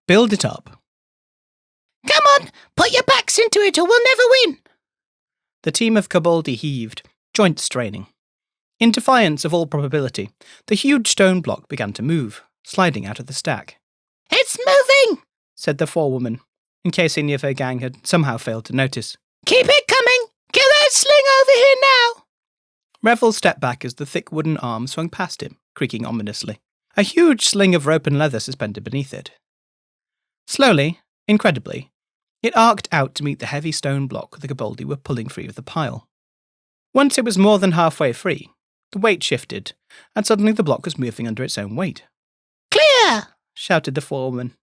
Build it up. Come on, put your backs into it or we'll never win. The team of Koboldi heaved, joints straining. In defiance of all probability, the huge stone block began to move, sliding out of the stack. It's moving, said the forewoman, in case any of her gang had somehow failed to notice. Keep it coming. Get that sling over here now. Revel stepped back as the thick wooden arm swung past him, creaking ominously. A huge sling of rope and leather suspended beneath it. Slowly, incredibly, it arced out to meet the heavy stone block the Koboldi were pulling free of the pile. Once it was more than halfway free, the weight shifted, and suddenly the block was moving under its own weight. Clear! Shouted the forewoman,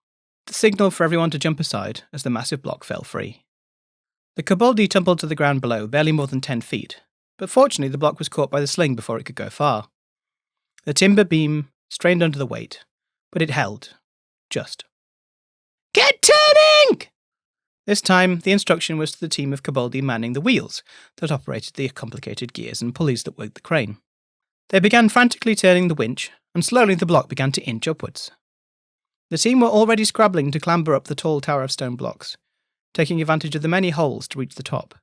the signal for everyone to jump aside as the massive block fell free. The Koboldi tumbled to the ground below, barely more than 10 feet, but fortunately the block was caught by the sling before it could go far. The timber beam strained under the weight, but it held, just. Get turning! This time, the instruction was to the team of Koboldi manning the wheels that operated the complicated gears and pulleys that worked the crane. They began frantically turning the winch, and slowly the block began to inch upwards. The team were already scrabbling to clamber up the tall tower of stone blocks, taking advantage of the many holes to reach the top,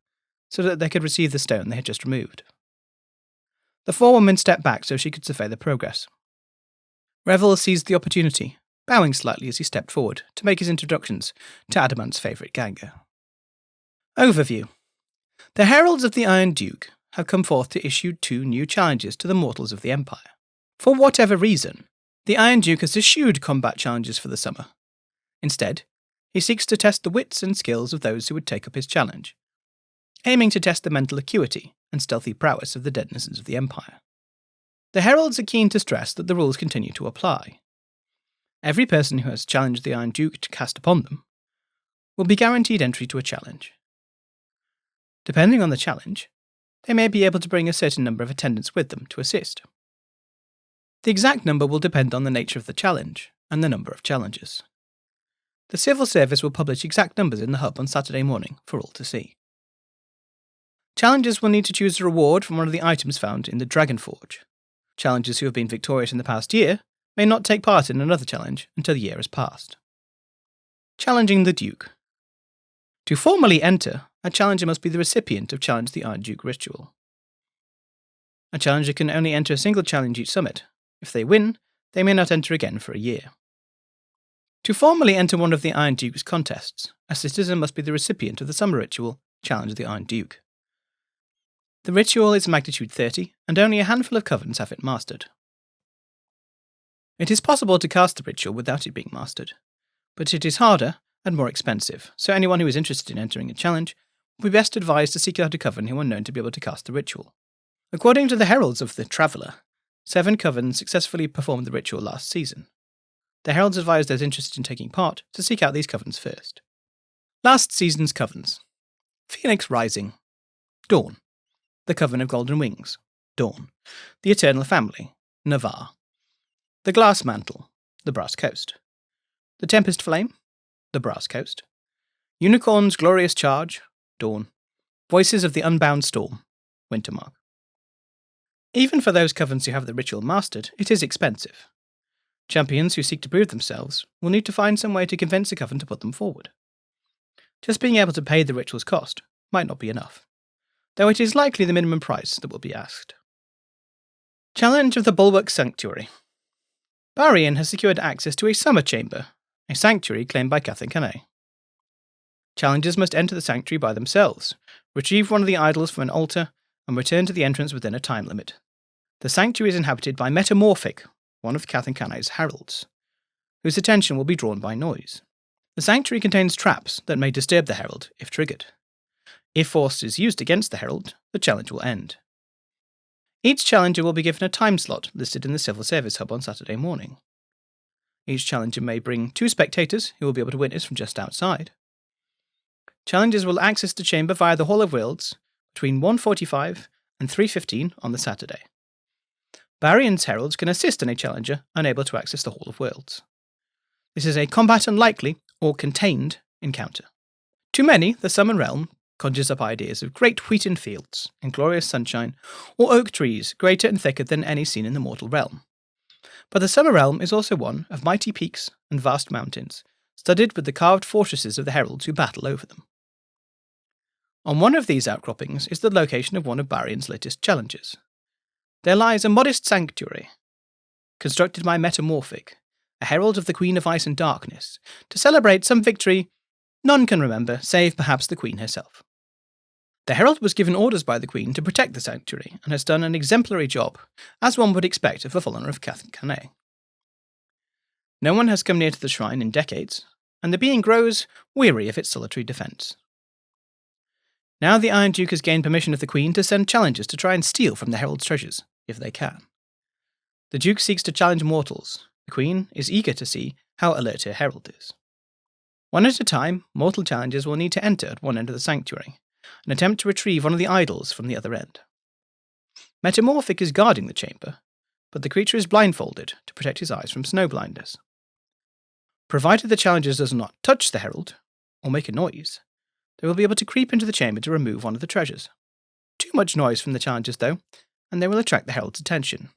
so that they could receive the stone they had just removed. The forewoman stepped back so she could survey the progress. Revel seized the opportunity, bowing slightly as he stepped forward to make his introductions to Adamant's favourite ganger. Overview. The Heralds of the Iron Duke have come forth to issue 2 new challenges to the mortals of the Empire. For whatever reason, the Iron Duke has eschewed combat challenges for the summer. Instead, he seeks to test the wits and skills of those who would take up his challenge, aiming to test the mental acuity and stealthy prowess of the denizens of the Empire. The Heralds are keen to stress that the rules continue to apply. Every person who has challenged the Iron Duke to cast upon them will be guaranteed entry to a challenge. Depending on the challenge, they may be able to bring a certain number of attendants with them to assist. The exact number will depend on the nature of the challenge and the number of challenges. The civil service will publish exact numbers in the hub on Saturday morning for all to see. Challengers will need to choose a reward from one of the items found in the Dragon Forge. Challengers who have been victorious in the past year may not take part in another challenge until the year has passed. Challenging the Duke. To formally enter, a challenger must be the recipient of Challenge the Iron Duke ritual. A challenger can only enter a single challenge each summit. If they win, they may not enter again for a year. To formally enter one of the Iron Duke's contests, a citizen must be the recipient of the summer ritual Challenge the Iron Duke. The ritual is magnitude 30, and only a handful of covens have it mastered. It is possible to cast the ritual without it being mastered, but it is harder and more expensive, so anyone who is interested in entering a challenge will be best advised to seek out a coven who are known to be able to cast the ritual. According to the Heralds of the Traveller, 7 covens successfully performed the ritual last season. The Heralds advise those interested in taking part to seek out these covens first. Last season's covens. Phoenix Rising. Dawn. The Coven of Golden Wings. Dawn. The Eternal Family. Navarre. The Glass Mantle. The Brass Coast. The Tempest Flame. The Brass Coast. Unicorn's Glorious Charge. Dawn. Voices of the Unbound Storm. Wintermark. Even for those covens who have the ritual mastered, it is expensive. Champions who seek to prove themselves will need to find some way to convince a coven to put them forward. Just being able to pay the ritual's cost might not be enough, though it is likely the minimum price that will be asked. Challenge of the Bulwark Sanctuary. Barian has secured access to a summer chamber, a sanctuary claimed by Catherine Canet. Challengers must enter the sanctuary by themselves, retrieve one of the idols from an altar, and return to the entrance within a time limit. The sanctuary is inhabited by Metamorphic, one of Catherine Canet's heralds, whose attention will be drawn by noise. The sanctuary contains traps that may disturb the herald if triggered. If force is used against the herald, the challenge will end. Each challenger will be given a time slot listed in the Civil Service Hub on Saturday morning. Each challenger may bring 2 spectators who will be able to witness from just outside. Challengers will access the chamber via the Hall of Worlds between 1:45 and 3:15 on the Saturday. Barian's heralds can assist any challenger unable to access the Hall of Worlds. This is a combat unlikely or contained encounter. To many, the Summer Realm conjures up ideas of great wheaten fields and glorious sunshine, or oak trees greater and thicker than any seen in the mortal realm. But the Summer Realm is also one of mighty peaks and vast mountains, studded with the carved fortresses of the heralds who battle over them. On one of these outcroppings is the location of one of Barion's latest challenges. There lies a modest sanctuary, constructed by Metamorphic, a herald of the Queen of Ice and Darkness, to celebrate some victory none can remember, save perhaps the Queen herself. The herald was given orders by the Queen to protect the sanctuary, and has done an exemplary job, as one would expect of a follower of Catherine Canet. No one has come near to the shrine in decades, and the being grows weary of its solitary defence. Now the Iron Duke has gained permission of the Queen to send challengers to try and steal from the herald's treasures, if they can. The Duke seeks to challenge mortals. The Queen is eager to see how alert her herald is. One at a time, mortal challengers will need to enter at one end of the sanctuary, and attempt to retrieve one of the idols from the other end. Metamorphic is guarding the chamber, but the creature is blindfolded to protect his eyes from snow blinders. Provided the challengers does not touch the herald, or make a noise, they will be able to creep into the chamber to remove one of the treasures. Too much noise from the challengers, though, and they will attract the herald's attention.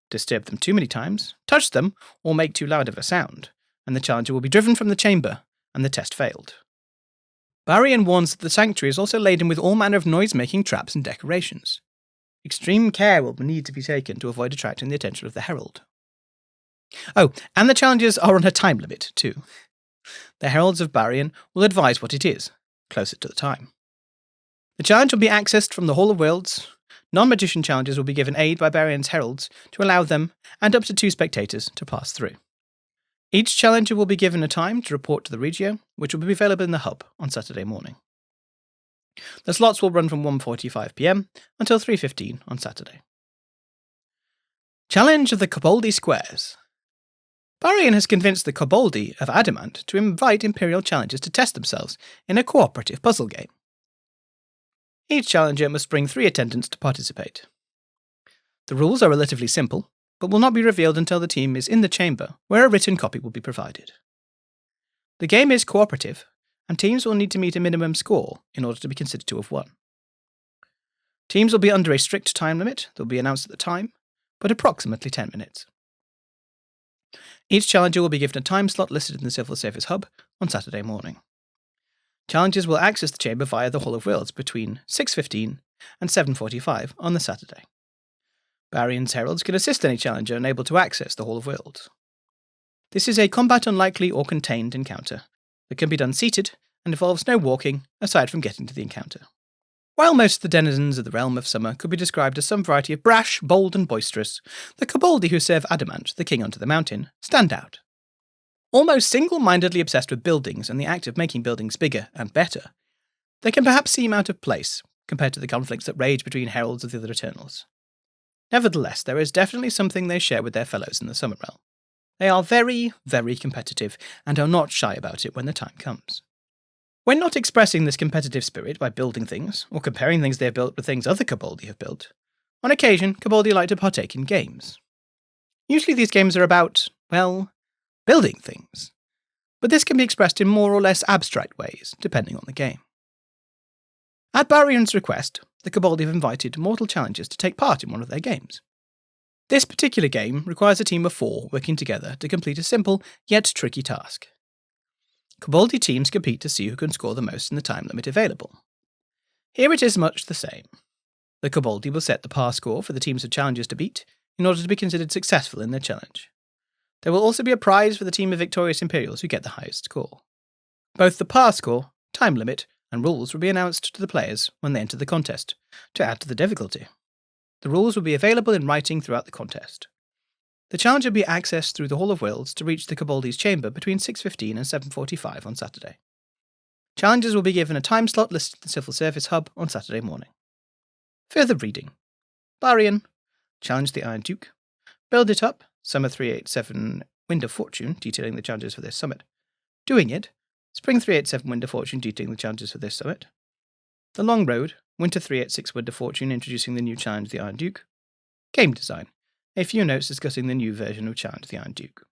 Disturb them too many times, touch them, or make too loud of a sound, and the challenger will be driven from the chamber, and the test failed. Barion warns that the sanctuary is also laden with all manner of noise-making traps and decorations. Extreme care will need to be taken to avoid attracting the attention of the herald. Oh, and the challengers are on a time limit, too. The heralds of Barion will advise what it is, closer to the time. The challenge will be accessed from the Hall of Worlds. Non-magician challengers will be given aid by Barion's heralds to allow them, and up to 2 spectators, to pass through. Each challenger will be given a time to report to the Regio, which will be available in the hub on Saturday morning. The slots will run from 1:45 p.m. until 3:15 on Saturday. Challenge of the Koboldi Squares. Barion has convinced the Koboldi of Adamant to invite Imperial challengers to test themselves in a cooperative puzzle game. Each challenger must bring 3 attendants to participate. The rules are relatively simple, but will not be revealed until the team is in the chamber, where a written copy will be provided. The game is cooperative, and teams will need to meet a minimum score in order to be considered to have won. Teams will be under a strict time limit that will be announced at the time, but approximately 10 minutes. Each challenger will be given a time slot listed in the Civil Service Hub on Saturday morning. Challengers will access the chamber via the Hall of Worlds between 6:15 and 7:45 on the Saturday. Barion's heralds can assist any challenger unable to access the Hall of Worlds. This is a combat unlikely or contained encounter that can be done seated and involves no walking aside from getting to the encounter. While most of the denizens of the Realm of Summer could be described as some variety of brash, bold, and boisterous, the Koboldi who serve Adamant, the king unto the mountain, stand out. Almost single-mindedly obsessed with buildings and the act of making buildings bigger and better, they can perhaps seem out of place compared to the conflicts that rage between heralds of the other Eternals. Nevertheless, there is definitely something they share with their fellows in the Summer Realm. They are very, very competitive, and are not shy about it when the time comes. When not expressing this competitive spirit by building things, or comparing things they have built with things other Koboldi have built, on occasion, Koboldi like to partake in games. Usually these games are about, well, building things, but this can be expressed in more or less abstract ways, depending on the game. At Barion's request, the Koboldi have invited mortal challengers to take part in one of their games. This particular game requires a team of 4 working together to complete a simple yet tricky task. Koboldi teams compete to see who can score the most in the time limit available. Here it is much the same. The Koboldi will set the pass score for the teams of challengers to beat in order to be considered successful in their challenge. There will also be a prize for the team of victorious Imperials who get the highest score. Both the pass score, time limit, and rules will be announced to the players when they enter the contest, to add to the difficulty. The rules will be available in writing throughout the contest. The challenge will be accessed through the Hall of Worlds to reach the Koboldi's chamber between 6:15 and 7:45 on Saturday. Challengers will be given a time slot listed in the Civil Service Hub on Saturday morning. Further reading. Barion. Challenge the Iron Duke. Build It Up. Summer 387 Wind of Fortune, detailing the challenges for this summit. Doing It. Spring 387 Wind of Fortune, detailing the challenges for this summit. The Long Road. Winter 386 Wind of Fortune, introducing the new challenge, the Iron Duke. Game Design. A few notes discussing the new version of Challenge the Iron Duke.